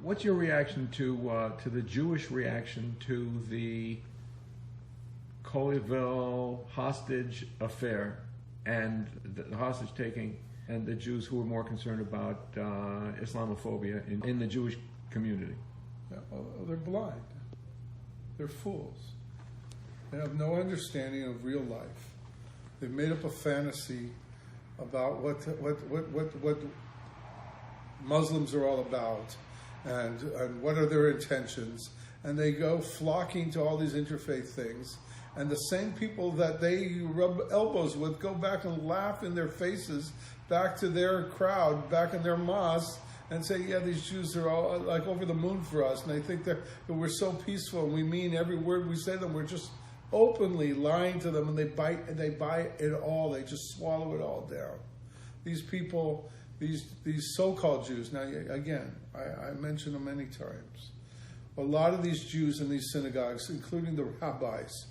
What's your reaction to the Jewish reaction to the Colleyville hostage affair and the hostage taking, and the Jews who were more concerned about Islamophobia in the Jewish community? Yeah, well, they're blind. They're fools. They have no understanding of real life. They've made up a fantasy about what Muslims are all about and what are their intentions. And they go flocking to all these interfaith things. And the same people that they rub elbows with go back and laugh in their faces back to their crowd, back in their mosque, and say, yeah, these Jews are all like over the moon for us. And they think that we're so peaceful and we mean every word we say to them. We're just openly lying to them, and they buy it all. They just swallow it all down. These people, these so-called Jews, now again, I mention them many times. A lot of these Jews in these synagogues, including the rabbis,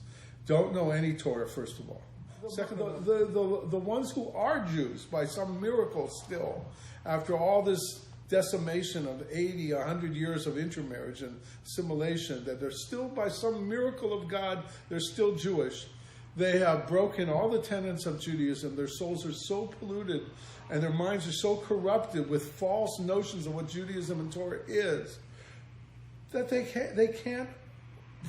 don't know any Torah, first of all. Second, the ones who are Jews, by some miracle still, after all this decimation of 80, 100 years of intermarriage and assimilation, that they're still, by some miracle of God, they're still Jewish. They have broken all the tenets of Judaism. Their souls are so polluted and their minds are so corrupted with false notions of what Judaism and Torah is, that they can't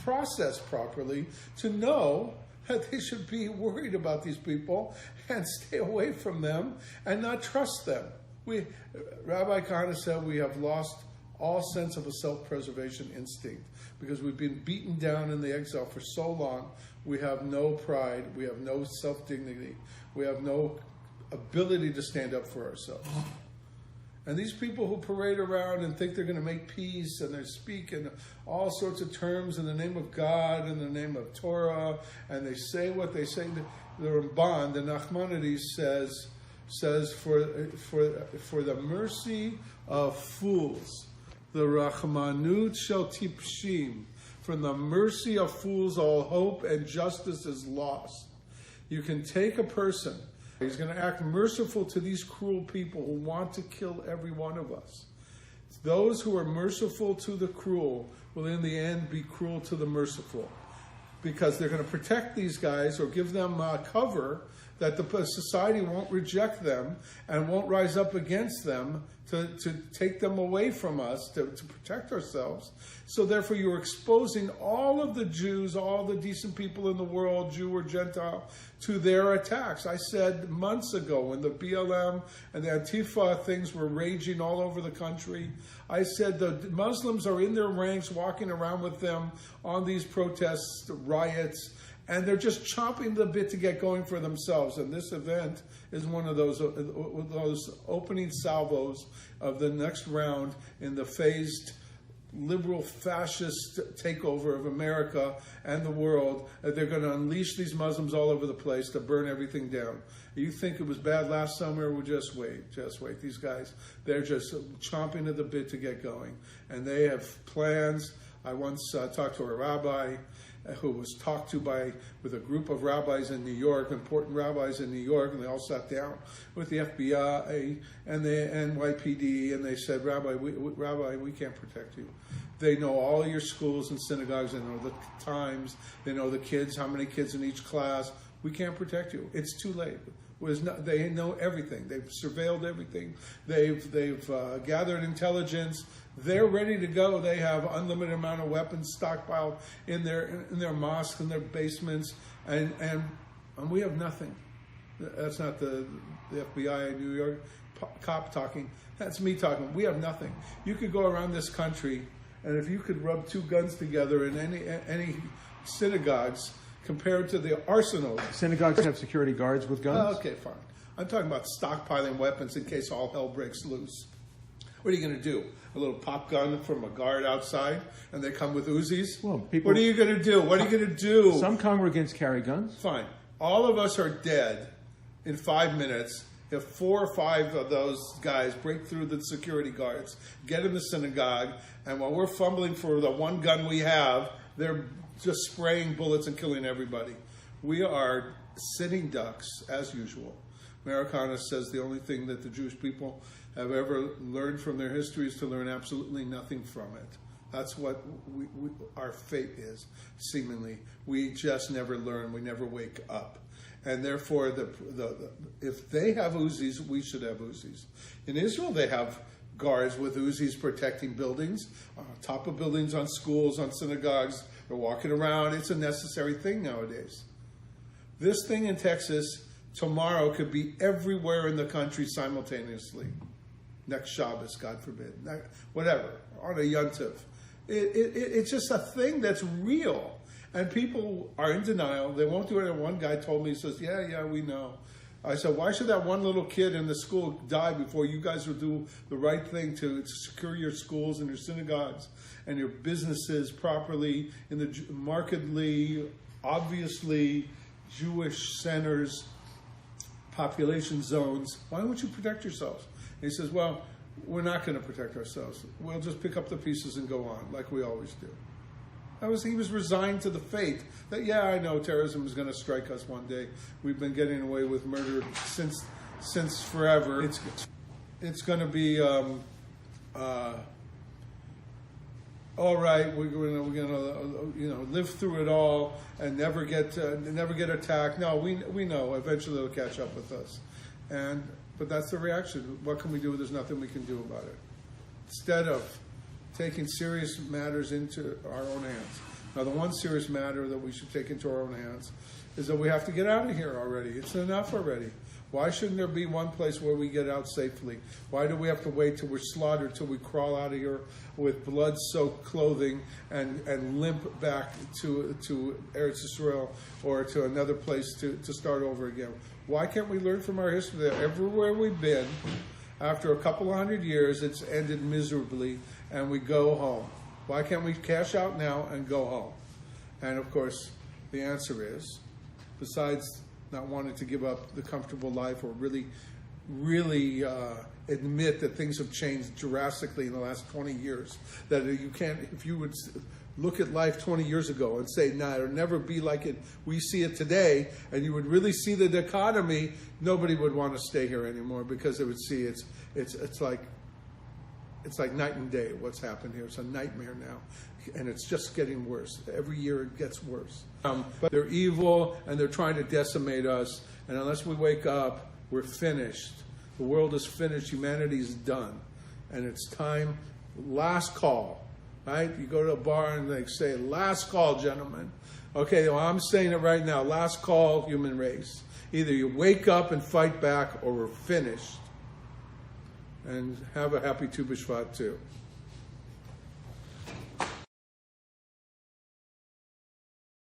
process properly to know that they should be worried about these people and stay away from them and not trust them. Rabbi Kahana said we have lost all sense of a self-preservation instinct because we've been beaten down in the exile for so long. We have no pride. We have no self-dignity. We have no ability to stand up for ourselves. And these people who parade around and think they're going to make peace and they speak in all sorts of terms in the name of God, in the name of Torah, and they say what they say. The Ramban, the Nachmanides says for the mercy of fools, the Rachmanut shel tipshim, from the mercy of fools all hope and justice is lost. You can take a person, he's going to act merciful to these cruel people who want to kill every one of us. Those who are merciful to the cruel will in the end be cruel to the merciful, because they're going to protect these guys or give them cover that the society won't reject them and won't rise up against them to take them away from us, to protect ourselves. So therefore you're exposing all of the Jews, all the decent people in the world, Jew or Gentile, to their attacks. I said months ago when the BLM and the Antifa things were raging all over the country, I said the Muslims are in their ranks walking around with them on these protests, riots, and they're just chomping the bit to get going for themselves. And this event is one of those opening salvos of the next round in the phased liberal fascist takeover of America and the world. They're going to unleash these Muslims all over the place to burn everything down. You think it was bad last summer? Well, just wait. These guys, they're just chomping at the bit to get going. And they have plans. I once talked to a rabbi who was talked to with a group of rabbis in New York, important rabbis in New York, and they all sat down with the FBI and the NYPD, and they said, Rabbi, we can't protect you. They know all your schools and synagogues. They know the times. They know the kids, how many kids in each class. We can't protect you. It's too late. They know everything. They've surveilled everything. They've gathered intelligence. They're ready to go. They have unlimited amount of weapons stockpiled in their mosques, in their basements, and we have nothing. That's not the FBI in New York cop talking. That's me talking. We have nothing. You could go around this country, and if you could rub two guns together in any synagogues compared to the arsenals. Synagogues have security guards with guns? Okay, fine. I'm talking about stockpiling weapons in case all hell breaks loose. What are you going to do? A little pop gun from a guard outside, and they come with Uzis? Well, what are you going to do? What are you going to do? Some congregants carry guns. Fine. All of us are dead in 5 minutes if 4 or 5 of those guys break through the security guards, get in the synagogue, and while we're fumbling for the one gun we have, they're just spraying bullets and killing everybody. We are sitting ducks, as usual. Americana says the only thing that the Jewish people have ever learned from their history is to learn absolutely nothing from it. That's what our fate is, seemingly. We just never learn. We never wake up. And therefore, if they have Uzis, we should have Uzis. In Israel, they have guards with Uzis protecting buildings, on top of buildings, on schools, on synagogues. They're walking around. It's a necessary thing nowadays. This thing in Texas tomorrow could be everywhere in the country simultaneously. Next Shabbos, God forbid. Whatever, on a Yontif. It's just a thing that's real. And people are in denial. They won't do it. And one guy told me, he says, yeah, we know. I said, why should that one little kid in the school die before you guys will do the right thing to secure your schools and your synagogues and your businesses properly in the markedly, obviously Jewish centers, population zones? Why don't you protect yourselves? And he says, well, we're not going to protect ourselves. We'll just pick up the pieces and go on like we always do. He was resigned to the fate that, yeah, I know terrorism is going to strike us one day. We've been getting away with murder since forever. It's going to be all right. We're going to live through it all and never get attacked. No, we know eventually it'll catch up with us, but that's the reaction. What can we do? There's nothing we can do about it. Instead of taking serious matters into our own hands. Now, the one serious matter that we should take into our own hands is that we have to get out of here already. It's enough already. Why shouldn't there be one place where we get out safely? Why do we have to wait till we're slaughtered, till we crawl out of here with blood-soaked clothing and limp back to Eretz Yisrael or to another place to start over again? Why can't we learn from our history that everywhere we've been, after a couple of 100 years, it's ended miserably, and we go home? Why can't we cash out now and go home? And of course, the answer is, besides not wanting to give up the comfortable life or really admit that things have changed drastically in the last 20 years, that you can't, if you would look at life 20 years ago and say, nah, it'll never be like it we see it today, and you would really see the dichotomy, nobody would want to stay here anymore, because they would see it's like night and day what's happened here. It's a nightmare now, and it's just getting worse. Every year it gets worse. But they're evil, and they're trying to decimate us, and unless we wake up, we're finished. The world is finished. Humanity's done, and it's time. Last call. Right? You go to a bar and they say, last call, gentlemen. Okay, well, I'm saying it right now. Last call, human race. Either you wake up and fight back, or we're finished. And have a happy Tu B'Shvat too.